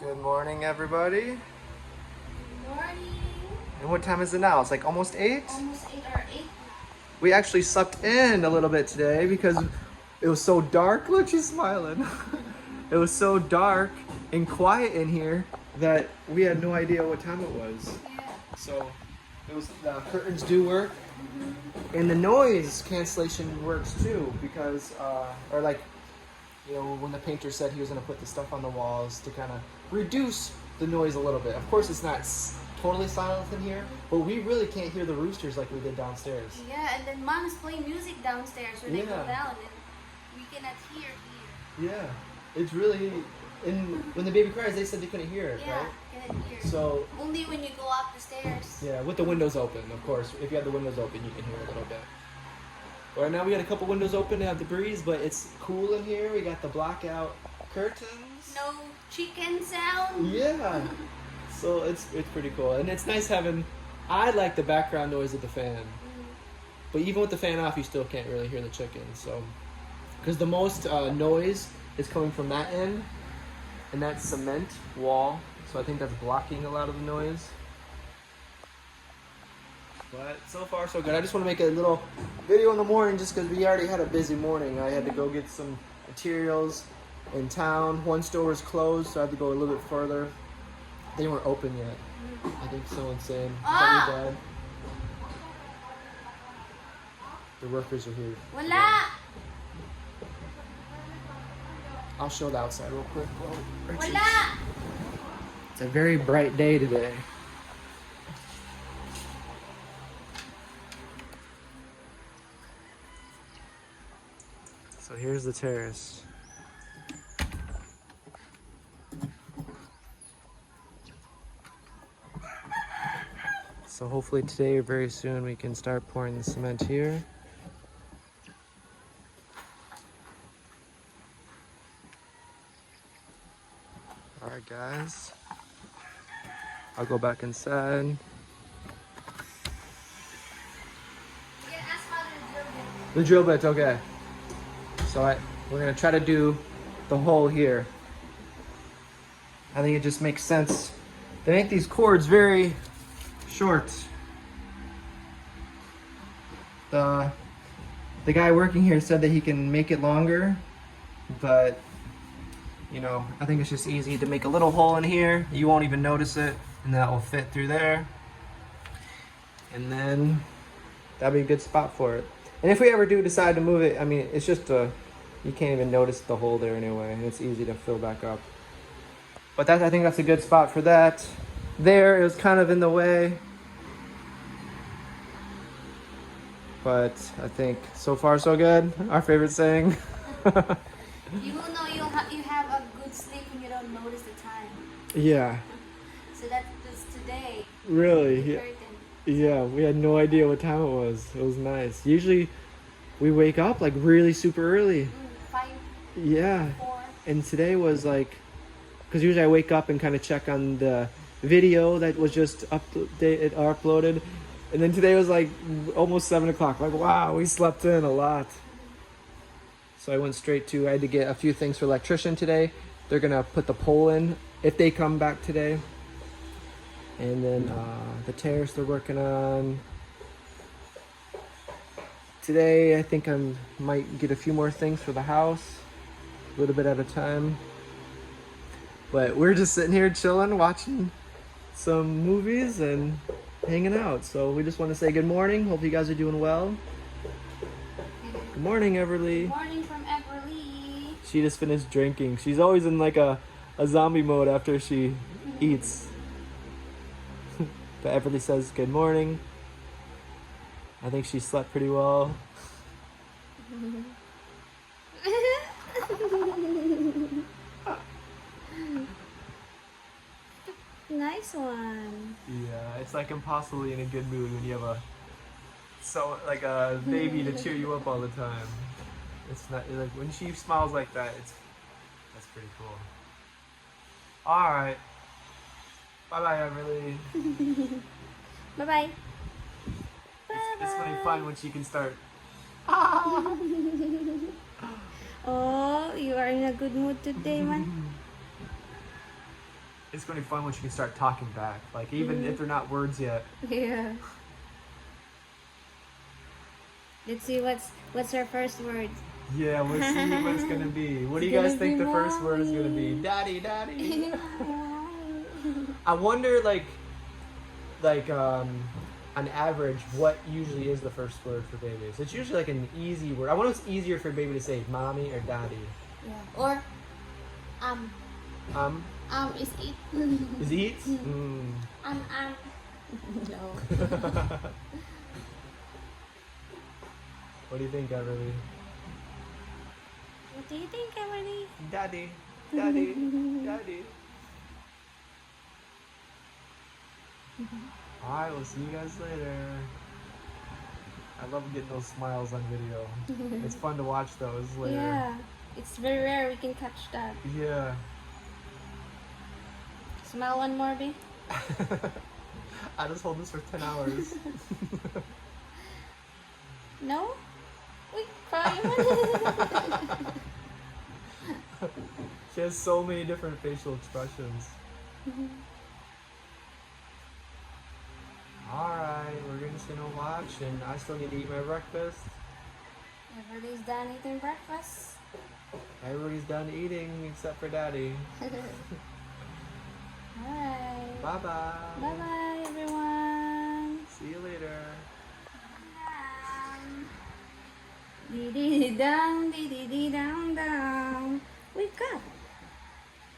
Good morning, everybody. Good morning. And what time is it now? It's like almost 8? Almost 8 or 8. We actually slept in a little bit today because it was so dark. Look, she's smiling. It was so dark and quiet in here that we had no idea what time it was. Yeah. So it was the curtains do work, and the noise cancellation works too because, or like, you know, when the painter said he was going to put the stuff on the walls to kind of reduce the noise a little bit. Of course, it's not totally silent in here, but we really can't hear the roosters like we did downstairs. Yeah, and then mom is playing music downstairs when they go Yeah. down, and we cannot hear here. Yeah, it's really. And when the baby cries, they said they couldn't hear it, Yeah, right? cannot hear. So Only when you go up the stairs. yeah, with the windows open, of course. If you have the windows open, you can hear a little bit. Right now, we got a couple windows open to have the breeze, but it's cool in here. We got the blackout curtains. No chicken sound. Yeah. So it's pretty cool, and it's nice having. I like the background noise of the fan, but even with the fan off, you still can't really hear the chickens. So, because the most noise is coming from that end, and that cement wall. So I think that's blocking a lot of the noise. But so far so good. I just want to make a little video in the morning just because we already had a busy morning. I had to go get some materials in town. One store was closed, so I had to go a little bit further. They weren't open yet. I think someone's saying, "Is that your dad?" The workers are here. Wala. I'll show the outside real quick. Wala. It's a very bright day today. So here's the terrace. So hopefully today or very soon we can start pouring the cement here. Alright guys, I'll go back inside. You can ask mother to drill it. The drill bit, okay. So we're gonna try to do the hole here. I think it just makes sense. They make these cords very short. The guy working here said that he can make it longer, but you know, I think it's just easy to make a little hole in here. You won't even notice it, and that will fit through there. And then that'd be a good spot for it. And if we ever do decide to move it, I mean, it's just you can't even notice the hole there anyway, and it's easy to fill back up. But I think that's a good spot for that. There, it was kind of in the way. But I think so far so good. Our favorite saying. You will know you have a good sleep when you don't notice the time. Yeah. So that's today. Really? The Yeah. curtain. Yeah, we had no idea what time it was. It was nice. Usually we wake up like really super early. 5, Yeah. 4. And today was like, because usually I wake up and kind of check on the video that was just uploaded. And then today was like almost 7 o'clock. Like, wow, we slept in a lot. So I went straight to, I had to get a few things for electrician today. They're going to put the pole in if they come back today. And then the terrace they're working on. Today, I think I might get a few more things for the house. A little bit at a time. But we're just sitting here chilling, watching some movies and hanging out. So we just want to say good morning. Hope you guys are doing well. Good morning, Everly. Good morning from Everly. She just finished drinking. She's always in like a zombie mode after she eats. But Everly says good morning. I think she slept pretty well. Nice one. Yeah, it's like impossibly in a good mood when you have like a baby to cheer you up all the time. It's not like when she smiles like that. That's pretty cool. All right. Bye bye, Everly. Bye bye. It's gonna be fun when she can start. Oh, you are in a good mood today, man. It's gonna be fun when she can start talking back. Like even if they're not words yet. Yeah. Let's see what's her first word. Yeah, we'll see what it's gonna be. What do you It's guys gonna think be the first word is gonna be? Daddy, daddy. I wonder on average what usually is the first word for babies. It's usually like an easy word. I wonder if it's easier for a baby to say mommy or daddy. Yeah. Or is it? Is eat? No. What do you think, Everly? What do you think, Emily? Daddy, daddy, daddy. Alright, we'll see you guys later. I love getting those smiles on video. It's fun to watch those later. Yeah. It's very rare we can catch that. Yeah. Smile one more, B. I just hold this for 10 hours. No? We cry. She has so many different facial expressions. Alright, we're just gonna watch, and I still need to eat my breakfast. Everybody's done eating breakfast. Everybody's done eating except for Daddy. Alright. Bye bye. Bye bye, everyone. See you later. Dee dee dum, dee dee dee dum dum. Wake up.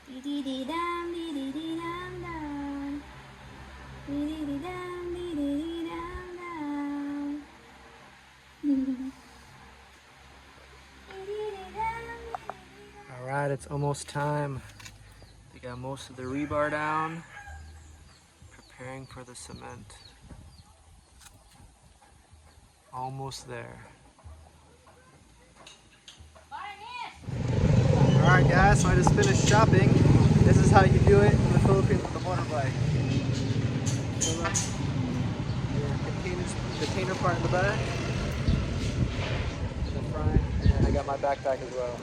Dee dee dee dum, dee dee dee dum dum. Dee dee dee dum, dee dee dee dum dum. Alright, it's almost time. We got most of the rebar down, preparing for the cement. Almost there. Alright guys, so I just finished shopping. This is how you do it in the Philippines with the motorbike. Container part in the back, the front, and I got my backpack as well.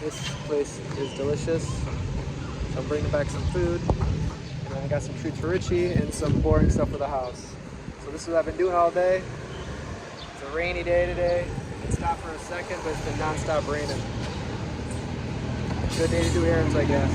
This place is delicious. So I'm bringing back some food, and then I got some treats for Richie and some boring stuff for the house. So this is what I've been doing all day. It's a rainy day today. It stopped for a second, but it's been non-stop raining. Good day to do errands, I guess.